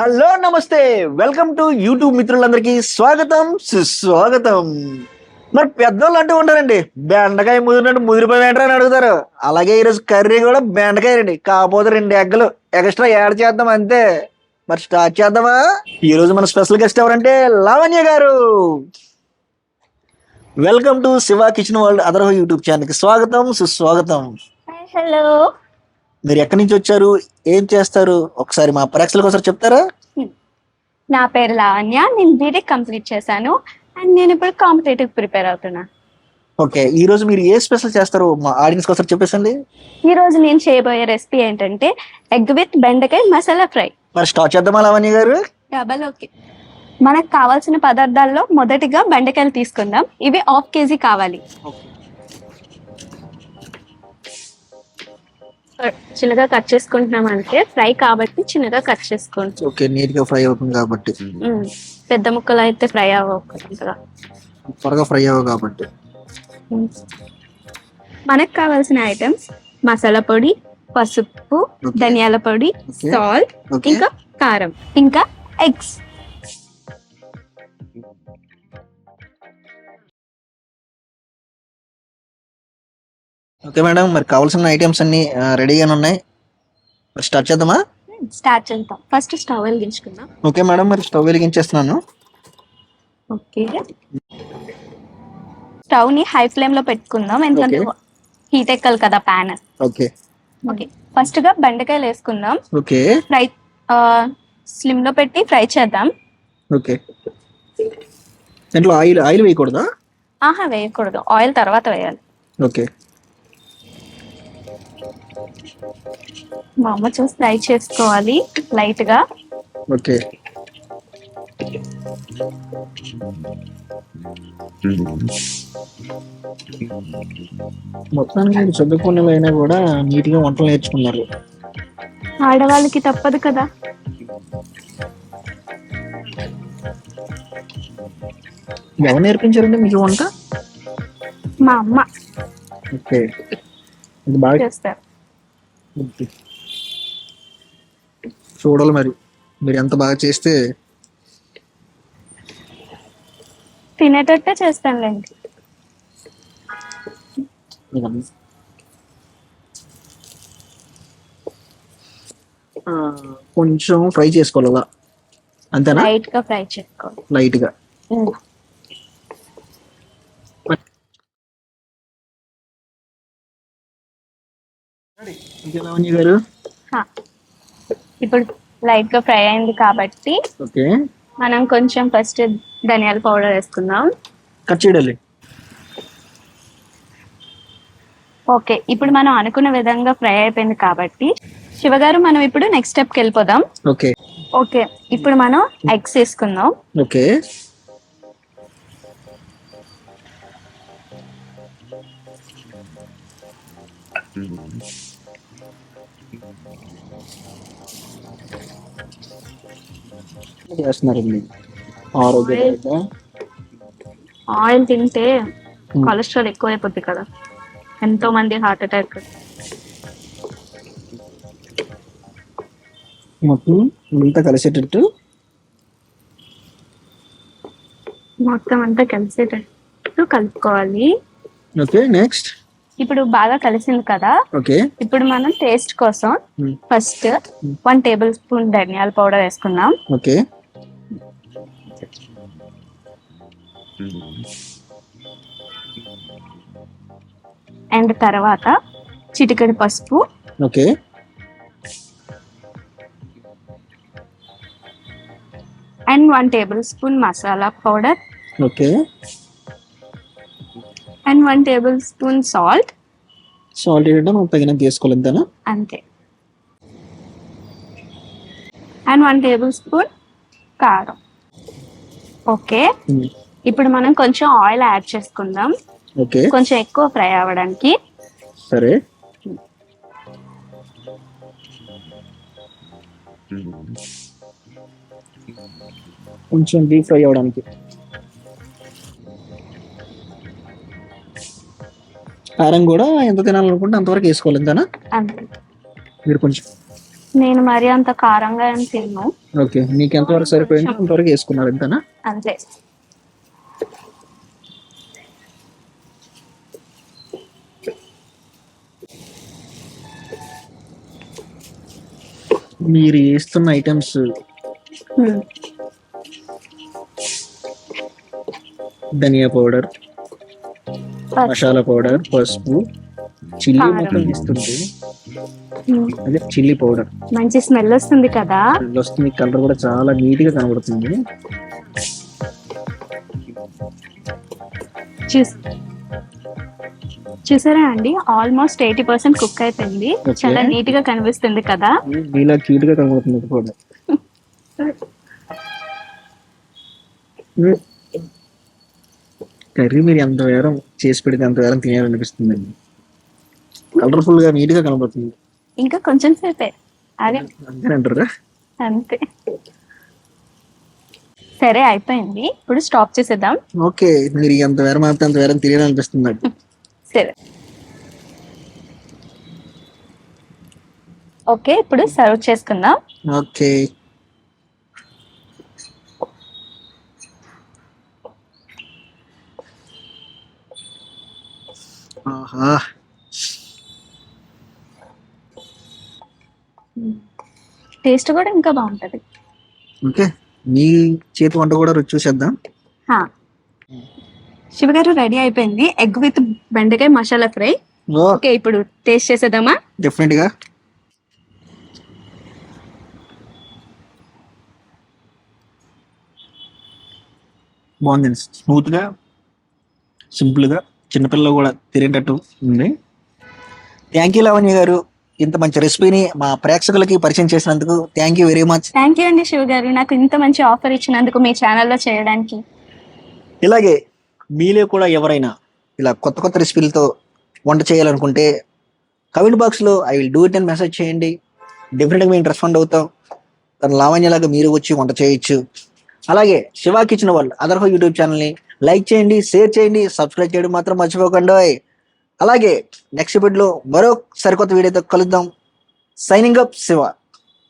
Hello నమస్తే, welcome to YouTube మిత్రులందరికీ స్వాగతం సుస్వాగతం. మరి పెద్దోళ్ళు అంటూ ఉంటారండి, బెండకాయ ముదిరినట్టు ముదిరిపోయి ఏంట్రా అని అడుగుతారు. అలాగే ఈరోజు కర్రీ కూడా బెండకాయ రండి, కాకపోతే 2 ఎగ్గలు ఎక్స్ట్రా యాడ్ చేద్దాం అంతే. మరి స్టార్ట్ చేద్దామా? ఈ రోజు మన స్పెషల్ గెస్ట్ ఎవరంటే లావణ్య గారు. Welcome to Shiva kitchen world other YouTube ఛానల్కి స్వాగతం సుస్వాగతం. హలో, మీరు ఎక్కడి నుంచి వచ్చారు, ఏం చేస్తారు, ఒకసారి మా ప్రేక్షకులకు ఒకసారి చెప్తారా? నా పేరు లావణ్య. నేను బీటెక్ కంప్లీట్ చేశాను అండ్ నేను ఇప్పుడు కాంపిటేటివ్ ప్రిపేర్ అవుతున్నా. ఓకే, ఈ రోజు మీరు ఏ స్పెషల్ చేస్తారు మా ఆడియన్స్ కోసం చెప్పేసండి. ఈ రోజు నేను చేయబోయే రెసిపీ ఏంటంటే ఎగ్ విత్ బెండకాయ మసాలా ఫ్రై. మరి స్టార్ట్ చేద్దామా లావణ్య గారు? Double okay. మనకు కావాల్సిన పదార్థాల్లో మొదటిగా బెండకాయలు తీసుకుందాం. ఇవి 1/2 kg కావాలి. చిన్నగా కట్ చేసుకుంటున్నాం అంటే ఫ్రై కాబట్టి చిన్నగా కట్ చేసుకోండి. ఓకే, నీట్ గా ఫ్రై అవుతుంది కాబట్టి. పెద్ద ముక్కలు అయితే ఫ్రై అవ్వకుండా త్వరగా ఫ్రై అవ్వ కాబట్టి. మనకు కావాల్సిన ఐటమ్స్ మసాలా పొడి, పసుపు, ధనియాల పొడి, సాల్ట్, ఇంకా కారం, ఇంకా ఎగ్స్. ఓకే మేడం, మరి కావాల్సిన ఐటమ్స్ అన్ని రెడీగానే ఉన్నాయి. మరి స్టార్ట్ చేద్దామా? స్టార్ట్ చేద్దాం. ఫస్ట్ స్టవ్ వెలిగించుకుందాం. ఓకే మేడం, మరి స్టవ్ వెలిగించేస్తున్నాను. ఓకే, స్టవ్ ని హై ఫ్లేమ్ లో పెట్టుకుందాం, ఎందుకంటే హీట్ ఎక్కాలి కదా ప్యాన్. ఓకే ఓకే, ఫస్ట్ గా బెండకాయలు వేసుకుందాం. ఓకే ఫ్రై స్లిమ్ లో పెట్టి ఫ్రై చేద్దాం. ఓకే, దాంట్లో ఆయిల్ వేయకూడదా? ఆహా, వేయకూడదు, ఆయిల్ తర్వాత వేయాలి. ఓకే, మా అమ్మ చూసి ఫ్రై చేసుకోవాలి లైట్ గా. ఓకే, మొత్తానికి మీరు చదువుకునే అయినా కూడా నీట్ గా వంటలు నేర్చుకున్నారు. ఆడవాళ్ళకి తప్పదు కదా. ఎవరు నేర్పించారండి మీకు వంట? మా అమ్మ ఓకే, ఇది బాగా చేస్తారు. చూడాలి మరి మీరు ఎంత బాగా చేస్తే. తినేటట్టే చేస్తానులేండి. కొంచెం ఫ్రై చేసుకోవాలా, అంతేనా? లైట్ గా ఫ్రై చేసుకోవాలి. లైట్ గా. లావణ్య గారు, ఇప్పుడు లైట్ గా ఫ్రై అయింది కాబట్టి ఓకే, మనం కొంచెం ఫస్ట్ ధనియాల పౌడర్ వేసుకుందాం. కట్ చేయాలి. ఓకే, ఇప్పుడు మనం అనుకున్న విధంగా ఫ్రై అయిపోయింది కాబట్టి శివగారు మనం ఇప్పుడు నెక్స్ట్ స్టెప్ కి వెళ్ళిపోదాం. ఓకే ఓకే, ఇప్పుడు మనం ఎగ్స్ వేసుకుందాం. ఓకే, చేస్తున్నారండి ఆరోగ్య. ఆయిల్ తింటే కొలెస్ట్రాల్ ఎక్కువ అయిపోద్ది కదా, ఎంతో మంది హార్ట్ అటాక్. మొత్తం అంతా కలిసేటట్టు కలుపుకోవాలి. Okay, next. ఇప్పుడు బాగా కలిసింది కదా. ఓకే, ఇప్పుడు మనం టేస్ట్ కోసం ఫస్ట్ 1 tablespoon ధనియాల పౌడర్ వేసుకుందాం. ఓకే, అండ్ తర్వాత చిటికెడు పసుపు. Okay, and 1 tablespoon masala powder. Okay, and 1 tablespoon salt. Salt వేయడం తగినంత తీసుకోవాలి, అంతేనా? అంతే. అండ్ 1 tablespoon కారం. ఓకే, ఇప్పుడు మనం కొంచెం ఆయిల్ యాడ్ చేసుకుందాం. ఓకే, కొంచెం ఎక్కువ ఫ్రై అవ్వడానికి. సరే, కొంచెం డీప్ ఫ్రై అవ్వడానికి. కారం కూడా ఎంత తినాలనుకుంటే అంతవరకు వేసుకోవాలి, అంతేనా? అంతే. మీరు కొంచెం నేను మరి అంత కారంగా ఏం తిన్ను. ఓకే, మీకు ఎంతవరకు సరిపోయింది అంతవరకు వేసుకున్నారు అంతేనా? అంతే. మీరు వేస్తున్న ఐటమ్స్ Hmm. ధనియా పౌడర్, పసుపు. మసాలా పౌడర్, పసుపు, చిల్లీ కారం. మొత్తం ఇస్తుంది. Hmm. అదే చిల్లీ పౌడర్ మంచి స్మెల్ వస్తుంది కదా. వస్తుంది. కలర్ కూడా చాలా నీట్ గా కనబడుతుంది. చూసారా అండి, ఆల్మోస్ట్ 80% కుక్ అయిపోయింది. Okay. చాలా నీట్ గా కనిపిస్తుంది కదా. మీలా క్యూట్ గా కనబడుతుంది ఇది కూడా. కర్రీ మీరు ఎంత వేరం చేసి పెడితే అంత వేరం తినేయాలనిపిస్తుందండి. కలర్ఫుల్ గా నీట్ గా కనబడుతుంది. ఇంకా కొంచెం సేపే. అదే అంతేనంటారా? అంతే. సరే అయిపోయింది, ఇప్పుడు స్టాప్ చేసేద్దాం. ఓకే, మీరు ఎంత వేరం ఆపితే అంత వేరం తినేయాలనిపిస్తుంది నాకు. సరే ఓకే, ఇప్పుడు సర్వ్ చేసుకుందాం. ఓకే, ఆహా, టేస్ట్ కూడా ఇంకా బాగుంటది. ఓకే, మీ చేతి వంట కూడా రుచి చూసేద్దాం. హా. శివగారు రెడీ అయిపోయింది, ఎగ్ విత్ బెండకాయ మసాలా ఫ్రై. ఓకే, ఇప్పుడు టేస్ట్ చేసేద్దామా? డెఫినెట్ గా. బాగుంది, స్మూత్ గా, సింపుల్ గా, చిన్నపిల్లలు కూడా తినేటట్టు ఉంది. థ్యాంక్ యూ లావణ్య గారు, ఇంత మంచి రెసిపీని మా ప్రేక్షకులకి పరిచయం చేసినందుకు thank you very much. Thank you అండి శివగారు, నాకు ఇంత మంచి ఆఫర్ ఇచ్చినందుకు మీ ఛానల్లో చేయడానికి. ఇలాగే మీలో కూడా ఎవరైనా ఇలా కొత్త కొత్త రెసిపీలతో వంట చేయాలనుకుంటే కమెంట్ బాక్స్లో ఐ విల్ డూ ఇట్ అని మెసేజ్ చేయండి. డెఫినెట్గా మేము రెస్పాండ్ అవుతాం. తన లావణ్యలాగా మీరు వచ్చి వంట చేయొచ్చు. అలాగే శివ కిచెన్ వరల్డ్ అదర్హో యూట్యూబ్ ఛానల్ని లైక్ చేయండి, షేర్ చేయండి, సబ్స్క్రైబ్ చేయడం మాత్రం మర్చిపోకండి. అలాగే నెక్స్ట్ ఎపిసోడ్లో మరో సరికొత్త వీడియోతో కలుద్దాం. Signing up, Shiva.